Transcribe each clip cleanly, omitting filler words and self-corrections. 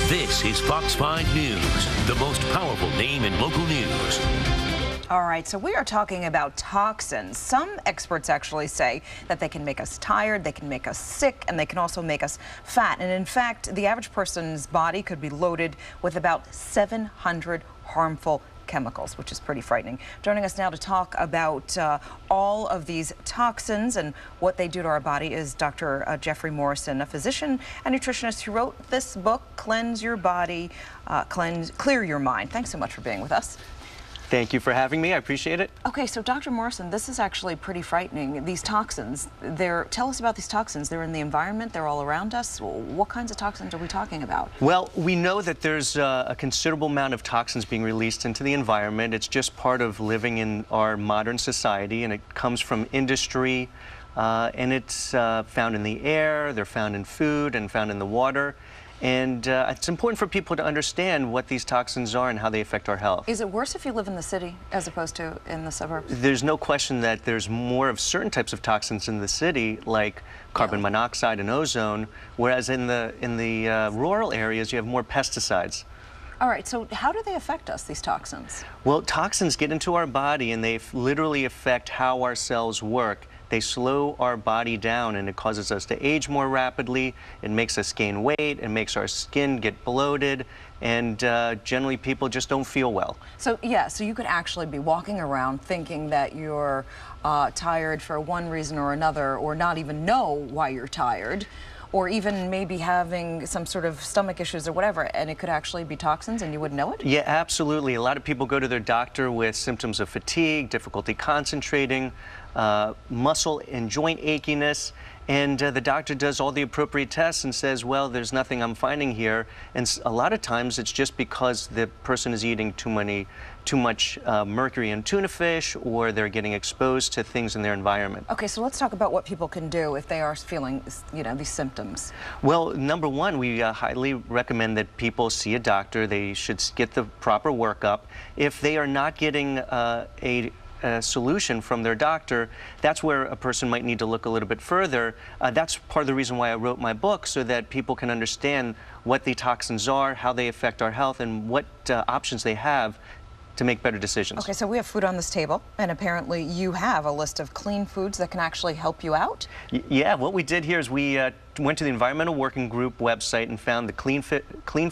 This is Fox 5 News, the most powerful name in local news. All right, so we are talking about toxins. Some experts actually say that they can make us tired, they can make us sick, and they can also make us fat. And in fact, the average person's body could be loaded with about 700 harmful chemicals, which is pretty frightening. Joining us now to talk about all of these toxins and what they do to our body is Dr. Jeffrey Morrison, a physician and nutritionist who wrote this book, Cleanse Your Body, Clear Your Mind. Thanks so much for being with us. Thank you for having me. I appreciate it. Okay, so Dr. Morrison, this is actually pretty frightening. These toxins, tell us about these toxins. They're in the environment, they're all around us. What kinds of toxins are we talking about? Well, we know that there's a considerable amount of toxins being released into the environment. It's just part of living in our modern society, and it comes from industry, and it's found in the air, they're found in food, and found in the water. And it's important for people to understand what these toxins are and how they affect our health. Is it worse if you live in the city as opposed to in the suburbs? There's no question that there's more of certain types of toxins in the city, like carbon monoxide and ozone, whereas in the rural areas you have more pesticides. All right, so how do they affect us, these toxins? Well, toxins get into our body and they literally affect how our cells work. They slow our body down and it causes us to age more rapidly. It makes us gain weight. It makes our skin get bloated. And generally people just don't feel well. So yeah, so you could actually be walking around thinking that you're tired for one reason or another, or not even know why you're tired, or even maybe having some sort of stomach issues or whatever, and it could actually be toxins and you wouldn't know it? Yeah, absolutely. A lot of people go to their doctor with symptoms of fatigue, difficulty concentrating, muscle and joint achiness, and the doctor does all the appropriate tests and says, well, there's nothing I'm finding here. And a lot of times it's just because the person is eating too much mercury in tuna fish, or they're getting exposed to things in their environment. Okay, so let's talk about what people can do if they are feeling, these symptoms. Well, number one, we highly recommend that people see a doctor. They should get the proper workup. If they are not getting a solution from their doctor, that's where a person might need to look a little bit further. That's part of the reason why I wrote my book, so that people can understand what the toxins are, how they affect our health, and what options they have to make better decisions. Okay, so we have food on this table, and apparently you have a list of clean foods that can actually help you out? Yeah, what we did here is we went to the Environmental Working Group website and found the Clean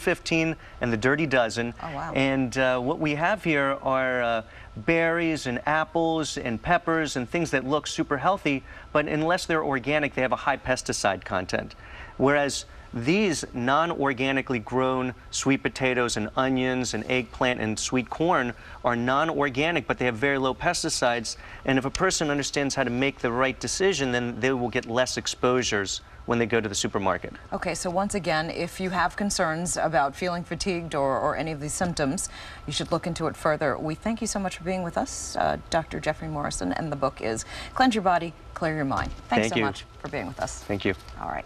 15 and the Dirty Dozen. Oh, wow. And what we have here are berries and apples and peppers and things that look super healthy, but unless they're organic, they have a high pesticide content. Whereas these non-organically grown sweet potatoes and onions and eggplant and sweet corn are non-organic, but they have very low pesticides. And if a person understands how to make the right decision, then they will get less exposures when they go to the supermarket. Okay, so once again, if you have concerns about feeling fatigued or any of these symptoms, you should look into it further. We thank you so much for being with us, Dr. Jeffrey Morrison, and the book is Cleanse Your Body, Clear Your Mind. Thanks so much for being with us. Thank you. All right.